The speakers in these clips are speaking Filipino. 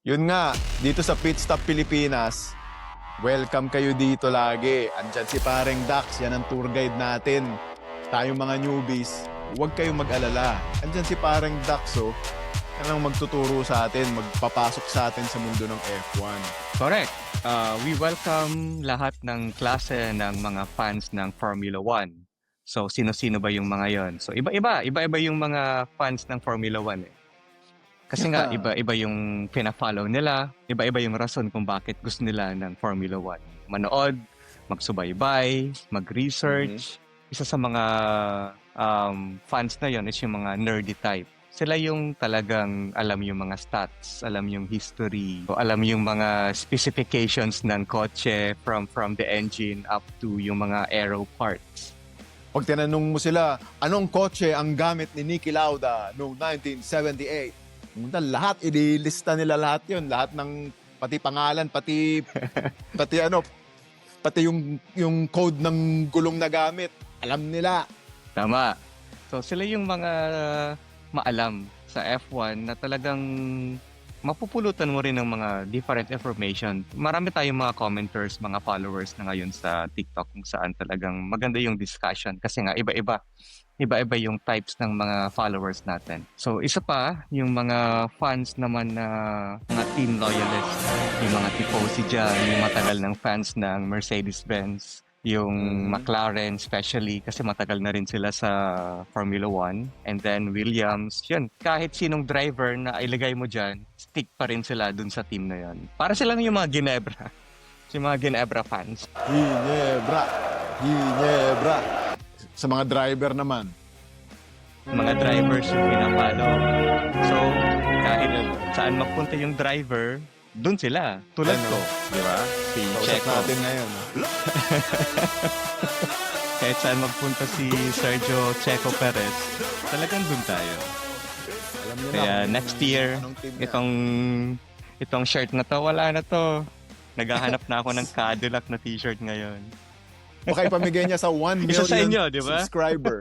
Yun nga, dito sa Pit Stop Pilipinas, welcome kayo dito lagi. Andyan si Pareng Dax, yan ang tour guide natin. Tayong mga newbies, huwag kayong mag-alala. Andyan si Pareng Dax, oh. Yan ang magtuturo sa atin, magpapasok sa atin sa mundo ng F1. Correct. We welcome lahat ng klase ng mga fans ng Formula 1. So, sino-sino ba yung mga yon? So, iba-iba yung mga fans ng Formula 1 eh. Kasi nga, iba-iba yung pina-follow nila, iba-iba yung rason kung bakit gusto nila ng Formula 1. Manood, magsubaybay, mag-research. Isa sa mga fans na yon is yung mga nerdy type. Sila yung talagang alam yung mga stats, alam yung history, o alam yung mga specifications ng kotse from the engine up to yung mga aero parts. Pag tinanong mo sila, anong kotse ang gamit ni Niki Lauda noong 1978? Lahat, ililista nila lahat yun. Lahat ng, pati pangalan, pati yung code ng gulong na gamit. Alam nila. Tama. So sila yung mga maalam sa F1 na talagang mapupulutan mo rin ng mga different information. Marami tayong mga commenters, mga followers na ngayon sa TikTok kung saan talagang maganda yung discussion kasi nga iba-iba yung types ng mga followers natin. So isa pa, yung mga fans naman na mga team loyalists, yung mga tifosi dyan, yung matagal ng fans ng Mercedes-Benz, yung McLaren especially kasi matagal na rin sila sa Formula 1, and then Williams, yun, kahit sinong driver na ilagay mo dyan, stick pa rin sila dun sa team na yun. Para silang yung mga Ginebra, yung mga Ginebra fans. Ginebra. Sa mga driver naman. Mga drivers yung pinapalo. So, kahit saan magpunta yung driver, dun sila. Tulad ko, di ba? Si Checo. Natin ngayon. Kahit saan magpunta si Sergio Checo Perez, talagang dun tayo. Alam niyo Kaya na, next year, itong shirt na to, wala na to. Naghahanap na ako ng Cadillac na t-shirt ngayon. Baka ipamigay niya sa 1 million Isa sa inyo, di ba? subscriber.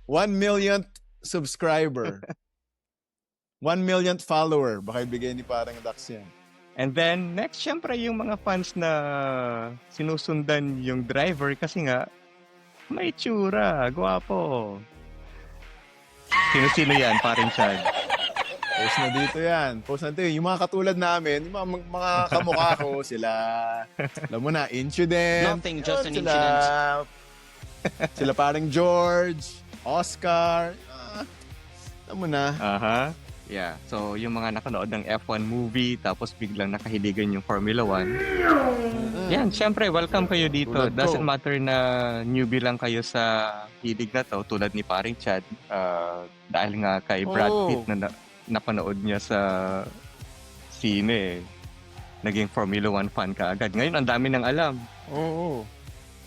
1 millionth subscriber. 1 millionth follower. Baka ibigay ni Parang Dax yan. And then, next, syempre, yung mga fans na sinusundan yung driver kasi nga, may tsura, gwapo. Sino-sino yan, paring Chad? Post na dito yan. Post na dito. Yung mga katulad namin, yung mga kamukha ko, sila, alam mo na, Incident. Nothing, just an sila, incident. Sila parang George, Oscar. Alam mo na. Aha. Yeah. So, yung mga nakanood ng F1 movie, tapos biglang nakahiligan yung Formula 1. Yan, syempre, welcome kayo dito. Tulad ko. Doesn't matter na newbie lang kayo sa hilig na to, tulad ni paring Chad. Dahil nga kay Brad Pitt na napanood niya sa sine, naging Formula 1 fan ka agad. Ngayon, ang dami nang alam. Oo.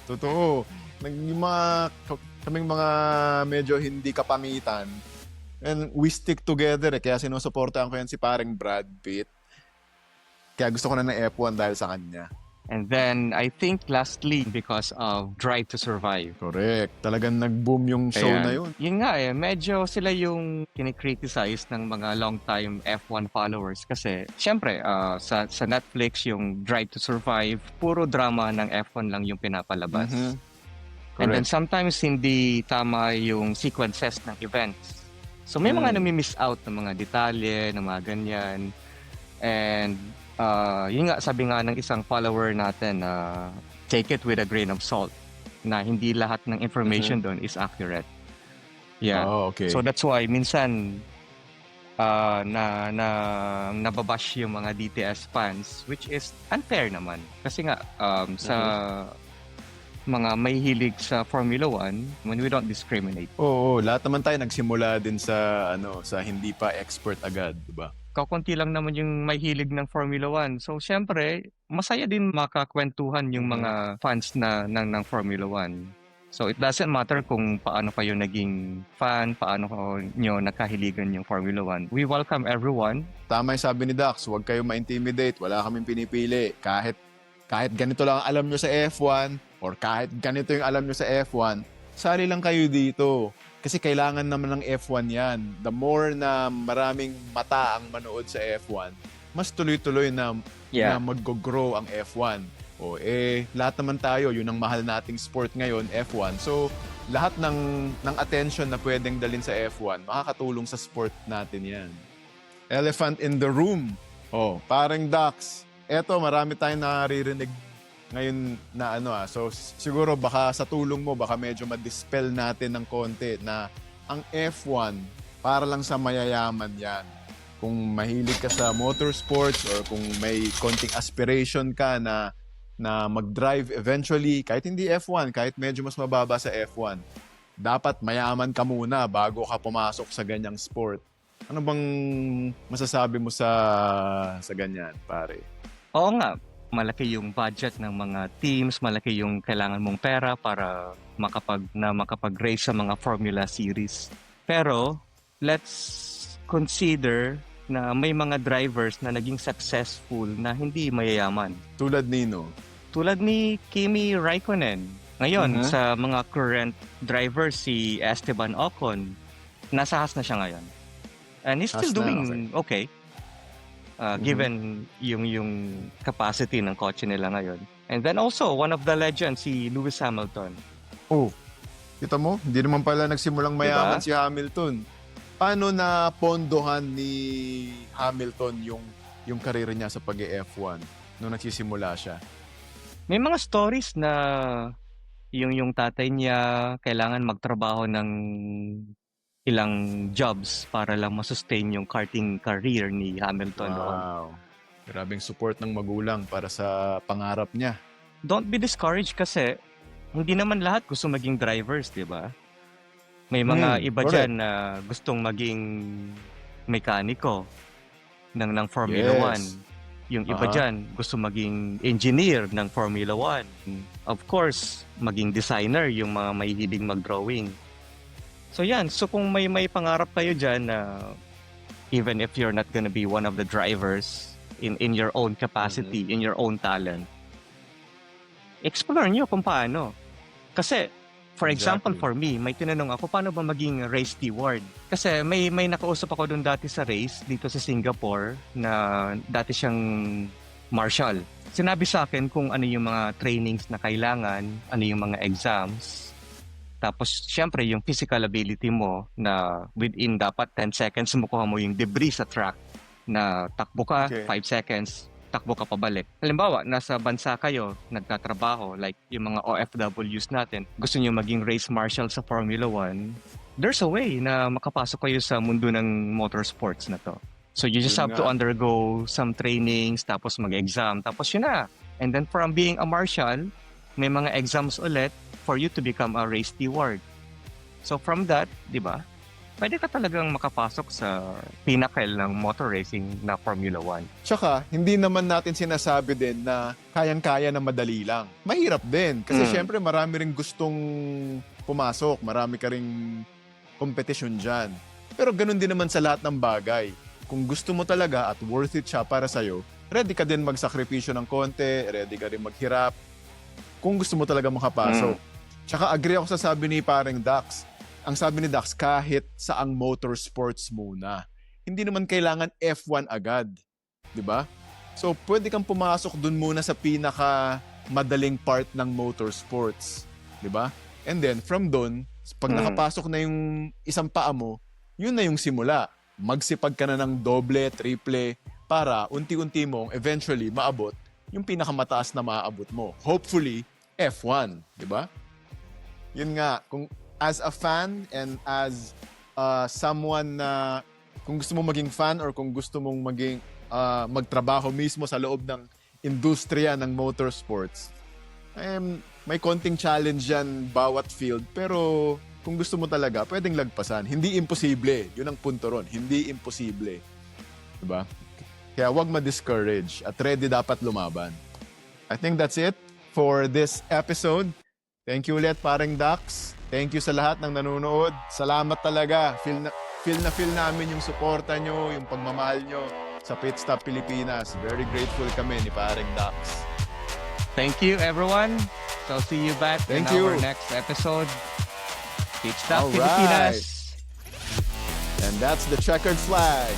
Totoo. Yung kaming mga medyo hindi kapangitan, and we stick together eh. Kaya sinusuportahan ko yan si pareng Brad Pitt. Kaya gusto ko na ng F1 dahil sa kanya. And then, I think lastly, because of Drive to Survive. Correct. Talagang nag-boom yung show Ayan. na yun. Yun nga eh, medyo sila yung kinikriticize ng mga long-time F1 followers kasi syempre sa Netflix yung Drive to Survive, puro drama ng F1 lang yung pinapalabas. And then sometimes hindi tama yung sequences ng events. So may mga nami-miss out ng mga detalye, ng mga ganyan. And yun nga, sabi nga ng isang follower natin, take it with a grain of salt, na hindi lahat ng information doon is accurate. Yeah. Oh, okay. So that's why minsan nababash yung mga DTS fans, which is unfair naman. Kasi nga sa mga may hilig sa Formula 1, when we don't discriminate. Oo, lahat naman tayo nagsimula din sa sa hindi pa expert agad, 'di ba? Kakunti lang naman yung may hilig ng Formula 1. So, syempre, masaya din makakwentuhan yung mga fans ng Formula 1. So, it doesn't matter kung paano kayo naging fan, paano nyo nakahiligan yung Formula 1. We welcome everyone. Tama yung sabi ni Dax, huwag kayo ma-intimidate. Wala kaming pinipili. Kahit ganito lang ang alam nyo sa F1 or kahit ganito yung alam nyo sa F1, sali lang kayo dito. Kasi kailangan naman ng F1 yan. The more na maraming mata ang manood sa F1, mas tuloy-tuloy na Yeah. mag-grow ang F1. Lahat naman tayo, yun ang mahal nating sport ngayon, F1. So, lahat ng attention na pwedeng dalhin sa F1, makakatulong sa sport natin yan. Elephant in the room. Parang Dax. Eto, marami tayong naririnig ngayon na So, siguro baka sa tulong mo, baka medyo ma-dispel natin ng konti na ang F1, para lang sa mayayaman yan. Kung mahilig ka sa motorsports or kung may konting aspiration ka na mag-drive eventually, kahit hindi F1, kahit medyo mas mababa sa F1, dapat mayaman ka muna bago ka pumasok sa ganyang sport. Ano bang masasabi mo sa ganyan, pare? Oo nga, malaki yung budget ng mga teams, malaki yung kailangan mong pera para makapag-race sa mga Formula Series. Pero, let's consider na may mga drivers na naging successful na hindi mayayaman. Tulad nino? Tulad ni Kimi Raikkonen. Ngayon, sa mga current drivers, si Esteban Ocon, nasa Haas na siya ngayon. And he's still Haas na, doing okay. Given yung capacity ng kotse nila ngayon. And then also, one of the legends, si Lewis Hamilton. Kita mo, hindi naman pala nagsimulang mayaman Diba? si Hamilton. Paano na pondohan ni Hamilton yung karera niya sa pag-F1 nung nagsisimula siya? May mga stories na yung tatay niya kailangan magtrabaho ng ilang jobs para lang masustain yung karting career ni Hamilton. Wow. Grabing support ng magulang para sa pangarap niya. Don't be discouraged kasi hindi naman lahat gusto maging drivers, di ba? May mga iba correct. dyan na gustong maging mekaniko ng Formula Yes. 1. Yung iba dyan gusto maging engineer ng Formula 1. Of course, maging designer yung mga mahihilig mag-drawing. So yan, so kung may pangarap kayo dyan na even if you're not gonna be one of the drivers in your own capacity, in your own talent, explore nyo kung paano. Kasi, for example, Exactly. for me, may tinanong ako, paano ba maging race steward? Kasi may nakausap ako doon dati sa race, dito sa Singapore, na dati siyang marshal. Sinabi sa akin kung ano yung mga trainings na kailangan, ano yung mga exams. Tapos, syempre, yung physical ability mo na within dapat 10 seconds, makuha mo yung debris sa track na takbo ka, Okay. 5 seconds, takbo ka pabalik. Halimbawa, nasa bansa kayo, nagtatrabaho, like yung mga OFWs natin, gusto nyo maging race marshal sa Formula 1, there's a way na makapasok kayo sa mundo ng motorsports na to. So you just Yun have to nga. undergo some trainings, tapos mag-exam, tapos yun na. And then from being a marshal, may mga exams ulit for you to become a race steward. So from that, di ba, pwede ka talagang makapasok sa pinnacle ng motor racing na Formula 1. Tsaka, hindi naman natin sinasabi din na kayang-kaya na madali lang. Mahirap din. Kasi syempre, marami ring gustong pumasok. Marami ka ring competition dyan. Pero ganun din naman sa lahat ng bagay. Kung gusto mo talaga at worth it siya para sa'yo, ready ka din magsakripisyo ng konti, ready ka rin maghirap. Kung gusto mo talaga makapasok. Tsaka agree ako sa sabi ni pareng Dax. Ang sabi ni Dax, kahit saang motorsports muna. Hindi naman kailangan F1 agad. Di ba? So, pwede kang pumasok dun muna sa pinaka madaling part ng motorsports. Di ba? And then, from dun, pag nakapasok na yung isang paa mo, yun na yung simula. Magsipag ka na ng doble, triple, para unti-unti mong eventually maabot yung pinakamataas na maaabot mo. Hopefully, F1. Di ba? Yun nga, kung as a fan and as someone na kung gusto mong maging fan or kung gusto mong maging magtrabaho mismo sa loob ng industriya ng motorsports, may konting challenge yan bawat field, pero kung gusto mo talaga, pwedeng lagpasan. Hindi imposible. Yun ang punto ron. Hindi imposible. Diba? Kaya wag ma-discourage at ready dapat lumaban. I think that's it for this episode. Thank you ulit, pareng Dax. Thank you sa lahat ng nanonood. Salamat talaga. Feel namin yung suporta nyo, yung pagmamahal nyo sa Pit Stop Pilipinas. Very grateful kami ni pareng Dax. Thank you, everyone. So see you back Thank in you. our next episode. Pit Stop All right. Pilipinas. And that's the checkered flag.